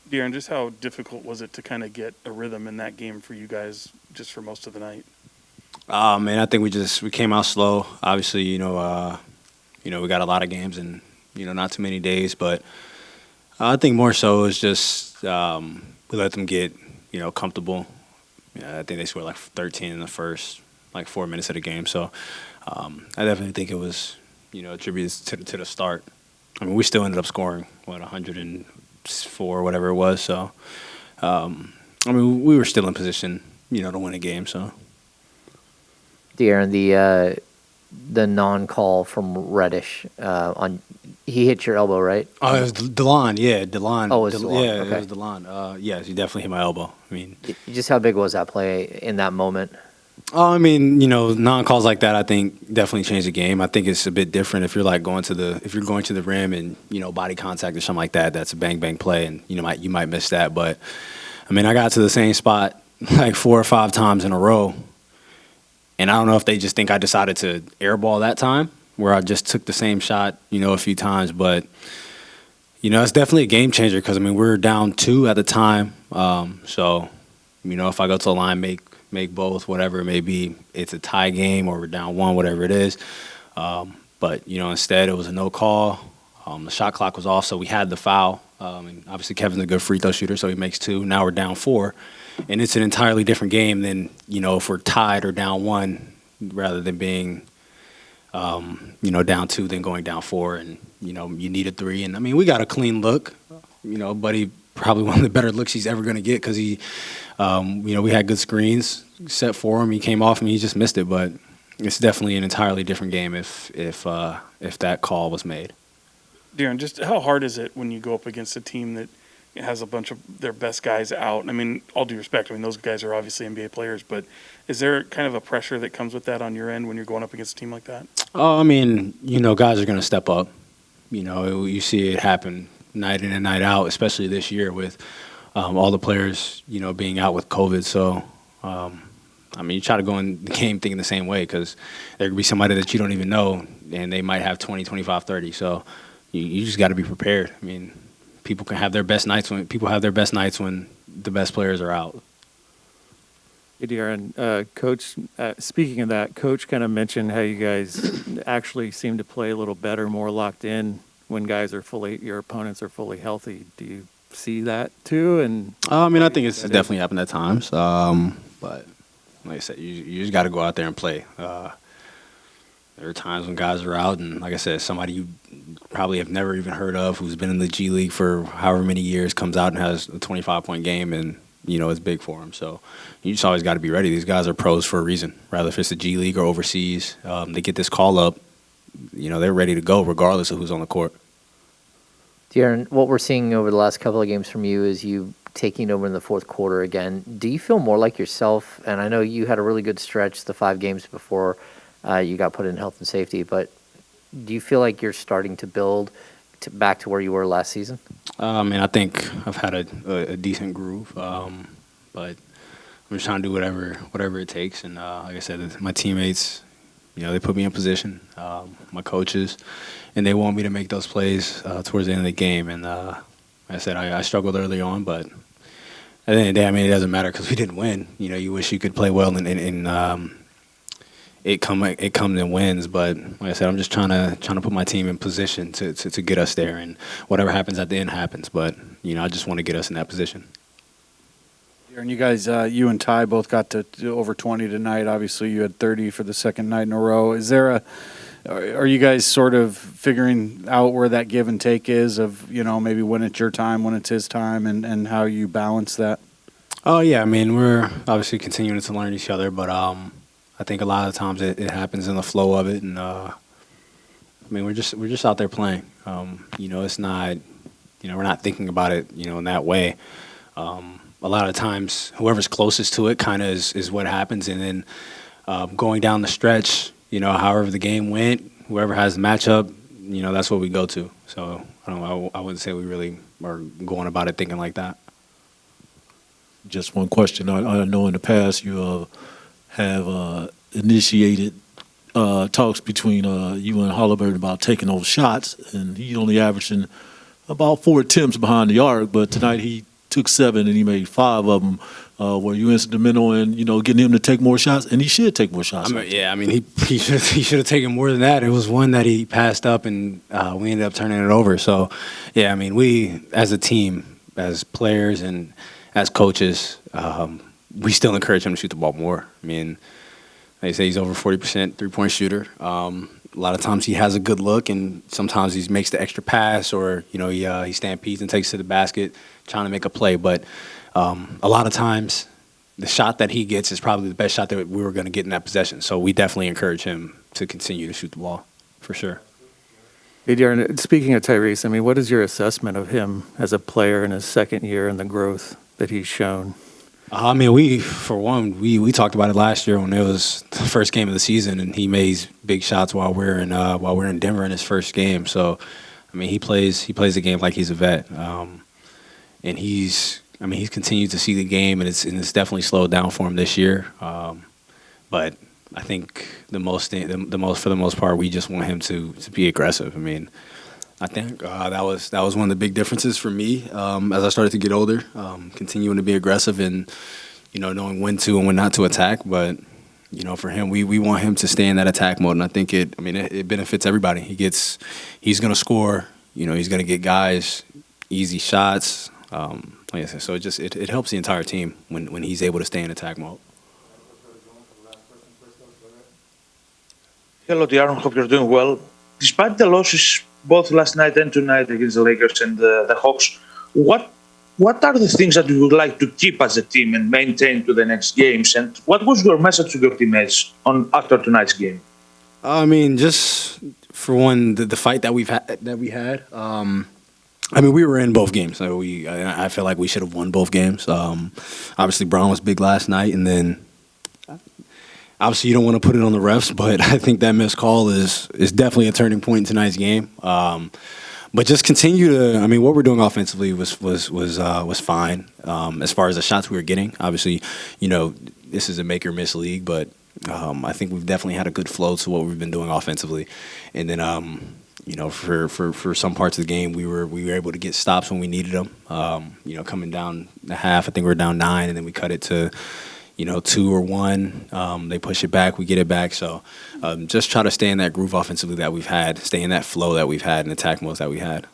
De'Aaron, just how difficult was it to kind of get a rhythm in that game for you guys just for most of the night? Man, I think we came out slow. Obviously, we got a lot of games and not too many days, but I think more so is just we let them get comfortable. I think they scored like 13 in the first like 4 minutes of the game, so I definitely think it was attributed to the start. I mean, we still ended up scoring 104, whatever it was. So I mean, we were still in position, to win a game. So. De'Aaron, the non-call from Reddish he hit your elbow, right? Oh, it was DeLon. Yeah, DeLon. Oh, it was DeLon. Yeah, okay. It was DeLon. Yes, he definitely hit my elbow. I mean, just how big was that play in that moment? Oh, I mean, non-calls like that, I think definitely change the game. I think it's a bit different if you're like going to the rim and body contact or something like that. That's a bang bang play, and you might miss that. But I mean, I got to the same spot like 4 or 5 times in a row, and I don't know if they just think I decided to airball that time, where I just took the same shot, a few times. But it's definitely a game changer because I mean we were down 2 at the time. So if I go to the line, make both, whatever it may be, it's a tie game or we're down 1, whatever it is. But instead it was a no call. The shot clock was off, so we had the foul. And obviously Kevin's a good free throw shooter, so he makes 2. Now we're down 4, and it's an entirely different game than if we're tied or down 1, rather than being down 2, then going down 4, and you need a 3. And I mean we got a clean look. Buddy probably one of the better looks he's ever going to get because he. We had good screens set for him. He came off and he just missed it. But it's definitely an entirely different game if that call was made. De'Aaron, just how hard is it when you go up against a team that has a bunch of their best guys out? I mean, all due respect, I mean, those guys are obviously NBA players, but is there kind of a pressure that comes with that on your end when you're going up against a team like that? Oh, I mean, guys are going to step up. You see it happen night in and night out, especially this year with all the players, being out with COVID. So, I mean, you try to go in the game thinking the same way because there could be somebody that you don't even know, and they might have 20, 25, 30. So you just got to be prepared. I mean, people have their best nights when the best players are out. Hey, De'Aaron, Coach, speaking of that, Coach kind of mentioned how you guys actually seem to play a little better, more locked in when your opponents are fully healthy. Do you see that too? And I mean, I think it's definitely happened at times. But like I said, you just got to go out there and play. There are times when guys are out, and like I said, somebody you probably have never even heard of, who's been in the G League for however many years, comes out and has a 25-point game, and it's big for him. So you just always got to be ready. These guys are pros for a reason. Rather if it's the G League or overseas, they get this call up. They're ready to go regardless of who's on the court. De'Aaron, what we're seeing over the last couple of games from you is you taking over in the fourth quarter again. Do you feel more like yourself? And I know you had a really good stretch the 5 games before you got put in health and safety, but do you feel like you're starting to build back to where you were last season? And I think I've had a decent groove, but I'm just trying to do whatever it takes. And like I said, my teammates, they put me in position, my coaches, and they want me to make those plays towards the end of the game. And like I said, I struggled early on, but at the end of the day, I mean, it doesn't matter because we didn't win. You wish you could play well and it comes in wins. But like I said, I'm just trying to put my team in position to get us there, and whatever happens at the end happens. But I just want to get us in that position. And you guys, you and Ty both got to over 20 tonight. Obviously, you had 30 for the second night in a row. Are you guys sort of figuring out where that give and take is of, maybe when it's your time, when it's his time, and how you balance that? Oh, yeah. I mean, we're obviously continuing to learn each other, but I think a lot of times it happens in the flow of it. And, I mean, we're just out there playing. It's not, we're not thinking about it, in that way. A lot of times, whoever's closest to it kind of is what happens. And then going down the stretch, however the game went, whoever has the matchup, that's what we go to. So I wouldn't say we really are going about it thinking like that. Just one question. I know in the past you have initiated talks between you and Haliburton about taking those shots, and he's only averaging about 4 attempts behind the arc, but tonight he took 7 and he made 5 of them. Were you instrumental in getting him to take more shots? And he should take more shots. He should have taken more than that. It was one that he passed up, and we ended up turning it over. So, yeah, I mean, we as a team, as players and as coaches, we still encourage him to shoot the ball more. I mean, like I say, he's over 40% three-point shooter. A lot of times he has a good look, and sometimes he makes the extra pass, or he stampedes and takes to the basket, trying to make a play. But a lot of times, the shot that he gets is probably the best shot that we were going to get in that possession. So we definitely encourage him to continue to shoot the ball, for sure. Hey, Darren, speaking of Tyrese, I mean, what is your assessment of him as a player in his second year and the growth that he's shown? I mean, we talked about it last year when it was the first game of the season, and he made big shots while we're in Denver in his first game. So, I mean, he plays the game like he's a vet, and he's continued to see the game, and it's definitely slowed down for him this year. But I think for the most part, we just want him to be aggressive. I mean, I think that was one of the big differences for me as I started to get older, continuing to be aggressive and knowing when to and when not to attack. But for him, we want him to stay in that attack mode, and I think it benefits everybody. He's going to score. He's going to get guys easy shots. Like I said, so it helps the entire team when he's able to stay in attack mode. Hello, Darren. Hope you're doing well. Despite the losses both last night and tonight against the Lakers and the Hawks, what are the things that you would like to keep as a team and maintain to the next games? And what was your message to your teammates after tonight's game? I mean, just for one, the fight that we had. I mean, we were in both games, so I feel like we should have won both games. Obviously, Brown was big last night, and then obviously you don't want to put it on the refs, but I think that missed call is definitely a turning point in tonight's game. But just continue to. I mean, what we're doing offensively was fine. As far as the shots we were getting, obviously, this is a make or miss league, but I think we've definitely had a good flow to what we've been doing offensively, and then. For some parts of the game, we were able to get stops when we needed them. Coming down the half, I think we were down 9, and then we cut it to, 2 or 1. They push it back, we get it back. So just try to stay in that groove offensively that we've had, stay in that flow that we've had, and attack modes that we had.